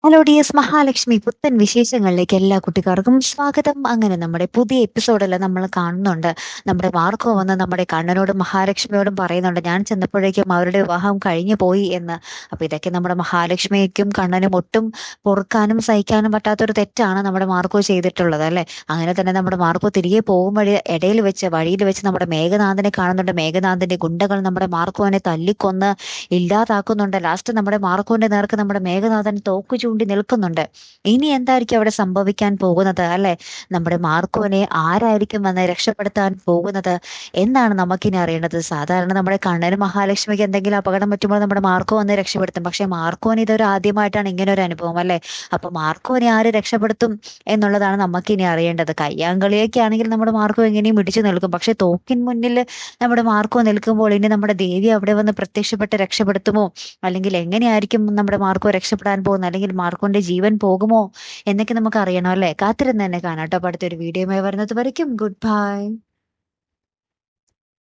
Hello ഡിയസ് Mahalakshmi പുത്തൻ വിശേഷങ്ങളിലേക്ക് എല്ലാ കുട്ടിക്കാർക്കും സ്വാഗതം. അങ്ങനെ നമ്മുടെ പുതിയ എപ്പിസോഡെല്ലാം നമ്മൾ കാണുന്നുണ്ട്. നമ്മുടെ മാർക്കോ വന്ന് നമ്മുടെ കണ്ണനോടും മഹാലക്ഷ്മിയോടും പറയുന്നുണ്ട് ഞാൻ ചെന്നപ്പോഴേക്കും അവരുടെ വിവാഹം കഴിഞ്ഞു പോയി എന്ന്. അപ്പൊ ഇതൊക്കെ നമ്മുടെ മഹാലക്ഷ്മിക്കും കണ്ണനും ഒട്ടും പൊറുക്കാനും സഹിക്കാനും പറ്റാത്തൊരു തെറ്റാണ് നമ്മുടെ മാർക്കോ ചെയ്തിട്ടുള്ളത് അല്ലെ. അങ്ങനെ തന്നെ നമ്മുടെ മാർക്കോ തിരികെ പോകും വഴിയിൽ വെച്ച് നമ്മുടെ മേഘനാഥനെ കാണുന്നുണ്ട്. മേഘനാഥന്റെ ഗുണ്ടകൾ നമ്മുടെ മാർക്കോനെ തല്ലിക്കൊന്ന് ഇല്ലാതാക്കുന്നുണ്ട്. ലാസ്റ്റ് നമ്മുടെ മാർക്കോന്റെ നേർക്ക് നമ്മുടെ മേഘനാഥൻ തോക്ക് ചൂണ്ടി നിൽക്കുന്നുണ്ട്. ഇനി എന്തായിരിക്കും അവിടെ സംഭവിക്കാൻ പോകുന്നത് അല്ലെ? നമ്മുടെ മാർക്കോനെ ആരായിരിക്കും വന്ന് രക്ഷപ്പെടുത്താൻ പോകുന്നത് എന്നാണ് നമുക്കിനി അറിയേണ്ടത്. സാധാരണ നമ്മുടെ കണ്ണനും മഹാലക്ഷ്മിക്ക് എന്തെങ്കിലും അപകടം പറ്റുമ്പോൾ നമ്മുടെ മാർക്കോ വന്ന് രക്ഷപ്പെടുത്തും. പക്ഷെ മാർക്കോന് ഇതൊരു ആദ്യമായിട്ടാണ് ഇങ്ങനെ ഒരു അനുഭവം അല്ലെ. അപ്പൊ മാർക്കോനെ ആര് രക്ഷപ്പെടുത്തും എന്നുള്ളതാണ് നമുക്കിനി അറിയേണ്ടത്. കയ്യാങ്കളിയൊക്കെ ആണെങ്കിൽ നമ്മുടെ മാർക്കോ എങ്ങനെയും ഇടിച്ചു നിൽക്കും. പക്ഷെ തോക്കിൻ മുന്നിൽ നമ്മുടെ മാർക്കോ നിൽക്കുമ്പോൾ ഇനി നമ്മുടെ ദേവി അവിടെ വന്ന് പ്രത്യക്ഷപ്പെട്ട് രക്ഷപ്പെടുത്തുമോ, അല്ലെങ്കിൽ എങ്ങനെയായിരിക്കും നമ്മുടെ മാർക്കോ രക്ഷപ്പെടാൻ പോകുന്നത്, അല്ലെങ്കിൽ മാർക്കോന്റെ ജീവൻ പോകുമോ എന്നൊക്കെ നമുക്ക് അറിയണം അല്ലെ. കാത്തിരുന്ന് തന്നെ കാണാം കേട്ടോ. അടുത്തൊരു വീഡിയോയുമായി വരുന്നത് വരയ്ക്കും ഗുഡ് ബൈ.